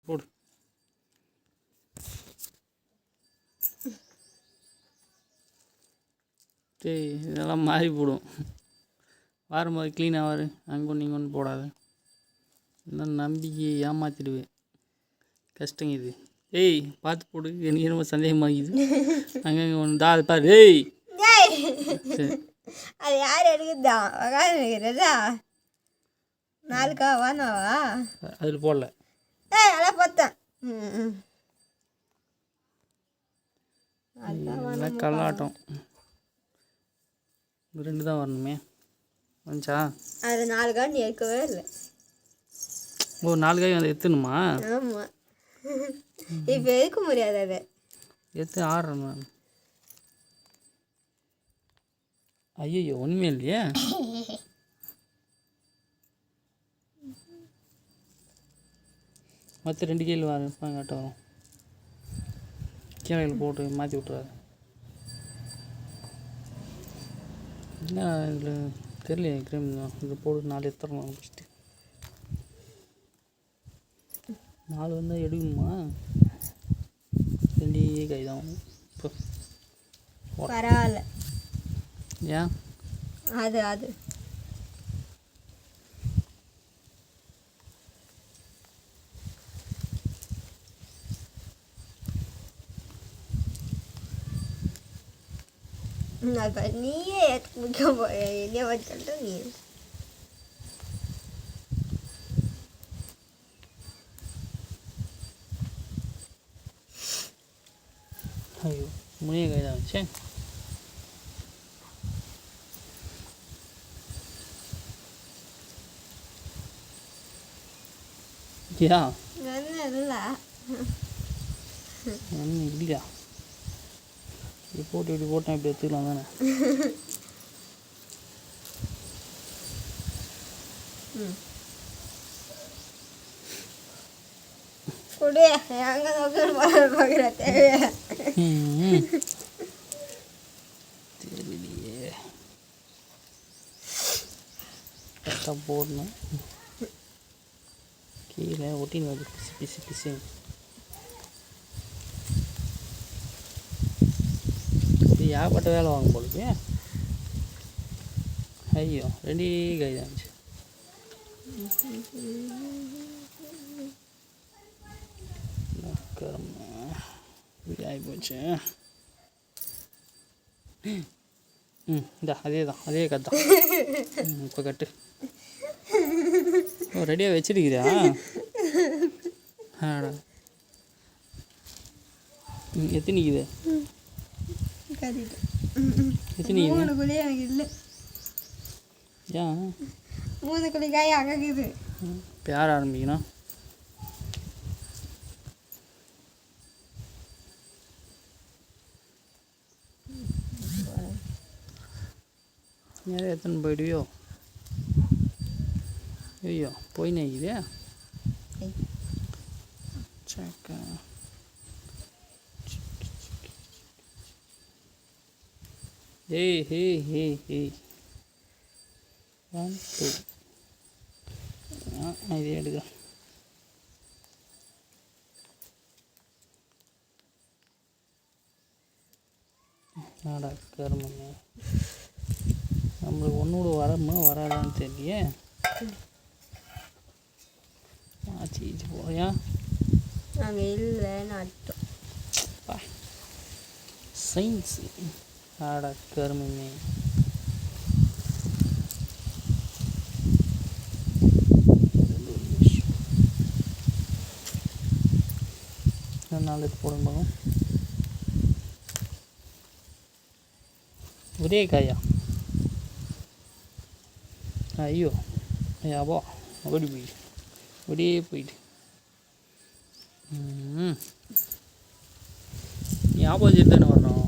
போடு. சரி, இதெல்லாம் மாறி போடும். வரும்போது க்ளீனாக வரு. அங்கே ஒன்று இங்கே ஒன்று போடாது. இன்னும் நம்பிக்கை ஏமாற்றிடுவேன். கஷ்டங்க இது. ஏய் பார்த்து போடு. எனக்கு ரொம்ப சந்தேகமாகிது. அங்கங்கே ஒன்று அது பாரு. ஏய் சரி அது யார் எடுக்குதா உக்காந்துருக்கிறதா 4 வானாவா அதில் போடல. ஏய் அதெல்லாம் பார்த்தேன். எல்லாம் கல்லாட்டம். 2 தான் வரணுமே. வந்துச்சா? அது 4 காய் நீ எடுக்கவே இல்லை. ஓ 4 காய் வந்து எத்தணுமா? ஆமாம், இப்போ எடுக்க முடியாது. அதை எடுத்து ஆடுறேன் நான். ஐயோ ஒன்றுமே இல்லையே. மற்ற 2 கையில் வாங்கிட்ட வரும். கீழையில் போட்டு மாற்றி விட்றாரு. என்ன இதில் தெரியலையே கிரீம் தான். இது போட்டு 4 எடுத்துடலாம். ஃபஸ்ட்டு 4 வந்தால் எடுக்கணுமா? 2 காய் தான் இப்போ. பரவாயில்ல. ஏன் அது நீயே முக்கிய என்ன வச்சுட்டு நீ ஐயோ முனிய காய் தான் வச்சேன். யா இல்லை ஒன்றும் இல்லையா? இப்படி போட்டேன் இப்படி எடுத்துக்கலாம் தானே. குடி எங்கே பார்க்குற தேவையா? தெரியலையே. கரெக்டாக போடணும். கீழே ஒட்டின்னு வருது பிசு பிசு பிசு. இது ஏகப்பட்ட வேலை வாங்க போலுக்கு. ஐயோ 2 காய் தான் இருந்துச்சு. இப்படி ஆகி போச்சு. இந்தா அதே கத்தான். இப்போ கட்டு. ஓ ரெடியாக வச்சிருக்கிறியா? ஆடா எத்தனைக்குது? எத்தனை? 3 குழி எனக்கு இல்லை. ஏன் 3 குழி காய் அகக்குது. இப்போ யார் ஆரம்பிக்கணும்? நிறைய எத்தனை போயிடுவியோ? ஐயோ போய் நெய்யுதே. சக்கா ஏய் ஹே ஹே ஹே 1 2 இது எடுக்க. நாடா கருமங்க. நம்மளுக்கு ஒன்றோட வரமா வராதான்னு தெரியலையே. ஆச்சு போயா நாங்கள் இல்லைன்னு அர்த்தம். சயின்ஸு ஆடா கருமமே. நாளைக்கு போடும்போது ஒரே காயா? ஐயோ ஐயாவா ஓடி போயிடு. ஒரே போயிட்டு நீ ஆப்போசிட் தானே வரணும்.